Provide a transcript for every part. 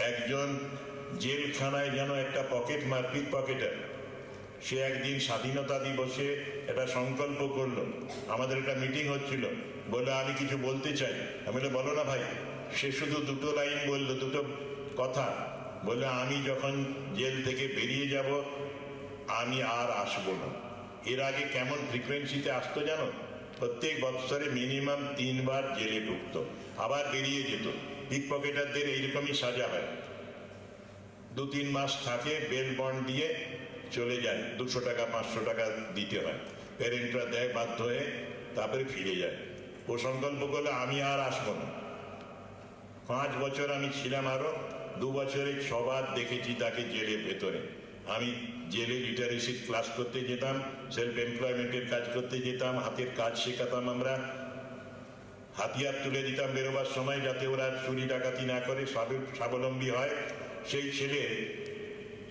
একজন জেলখানায় যেন একটা পিক পকেটার, সে একদিন স্বাধীনতা দিবসে একটা সংকল্প করলো। আমাদের একটা মিটিং হচ্ছিল, বললো আমি কিছু বলতে চাই। আমি বলে বলো না ভাই। সে শুধু দুটো লাইন বললো, দুটো কথা বললো, আমি যখন জেল থেকে বেরিয়ে যাব আমি আর আসবো না। এর আগে কেমন ফ্রিকোয়েন্সিতে আসতো জানো? প্রত্যেক বৎসরে মিনিমাম 3 বার জেলে ঢুকতো, আবার বেরিয়ে যেত। পিক পকেটারদের এইরকমই সাজা হয়, 2-3 মাস থাকে, বেল বন্ড দিয়ে চলে যায়, 200 টাকা 500 টাকা দিতে হয়, প্যারেন্টরা দেয় বাধ্য হয়ে, তারপরে ফিরে যায়। ও সংকল্প করলে আমি আর আসবো না। 5 বছর আমি ছিলাম, আরো 2 বছরে 6 বার দেখেছি তাকে জেলের ভেতরে। আমি জেলে লিটারেসি ক্লাস করতে যেতাম, সেলফ এমপ্লয়মেন্টের কাজ করতে যেতাম, হাতের কাজ শেখাতাম, আমরা হাতিয়ার তুলে দিতাম বেরোবার সময়, যাতে ওরা চুরি ডাকাতি না করে, স্বাবলম্বী হয়। সেই ছেলে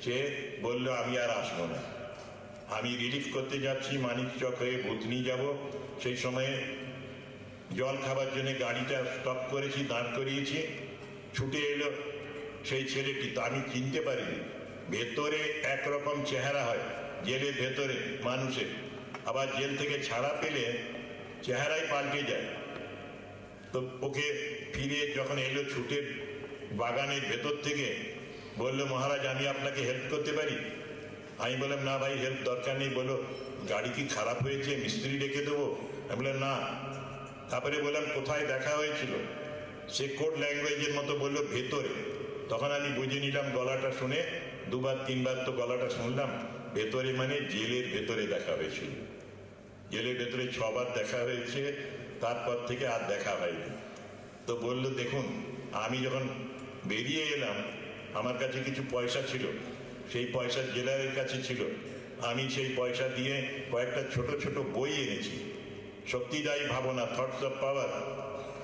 সে বলল আমি আর আসবো না। আমি রিলিফ করতে যাচ্ছি, মানিকচক হয়ে ভুতনি যাব। সেই সময়ে জল খাবার জন্য গাড়িটা স্টপ করেছি, দাঁড় করিয়েছি, ছুটে এলো সেই ছেলেটি। তা আমি চিনতে পারিনি। ভেতরে একরকম চেহারা হয় জেলের ভেতরে মানুষের, আবার জেল থেকে ছাড়া পেলে চেহারাই পাল্টে যায়। তো ওকে ফিরে যখন এলো ছুটে বাগানের ভেতর থেকে, বললো মহারাজ আমি আপনাকে হেল্প করতে পারি? আমি বললাম না ভাই, হেল্প দরকার নেই। বলো গাড়ি কি খারাপ হয়েছে, মিস্ত্রি ডেকে দেবো? আমি বললাম না। তারপরে বললাম কোথায় দেখা হয়েছিল? সে কোড ল্যাঙ্গুয়েজের মতো বললো ভেতরে। তখন আমি বুঝে নিলাম, গলাটা শুনে 2-3 বার তো গলাটা শুনলাম, ভেতরে মানে জেলের ভেতরে দেখা হয়েছিল। জেলের ভেতরে 6 বার দেখা হয়েছে, তারপর থেকে আর দেখা হয়নি। তো বললো দেখুন, আমি যখন বেরিয়ে এলাম আমার কাছে কিছু পয়সা ছিল, সেই পয়সা জেলারের কাছে ছিল। আমি সেই পয়সা দিয়ে কয়েকটা ছোট ছোট বই এনেছি। শক্তিদায়ী ভাবনা, thoughts of power,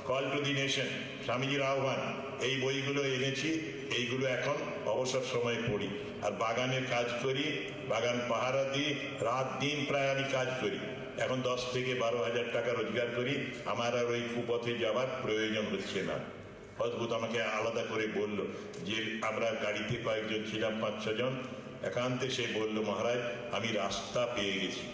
call to the nation, স্বামীজির আহ্বান, এই বইগুলো এনেছি। এইগুলো এখন অবসর সময় পড়ি, আর বাগানের কাজ করি, বাগান পাহারা দিই, রাত দিন প্রায় আমি কাজ করি। এখন 10 থেকে 12 হাজার টাকা রোজগার করি, আমার আর ওই কুপথে যাওয়ার প্রয়োজন হচ্ছে না। অদ্ভুত আমাকে আলাদা করে বলল যে, আমরা গাড়িতে কয়েকজন ছিলাম, 5-6 জন, একান্তে সে বলল মহারাজ আমি রাস্তা পেয়ে গেছি।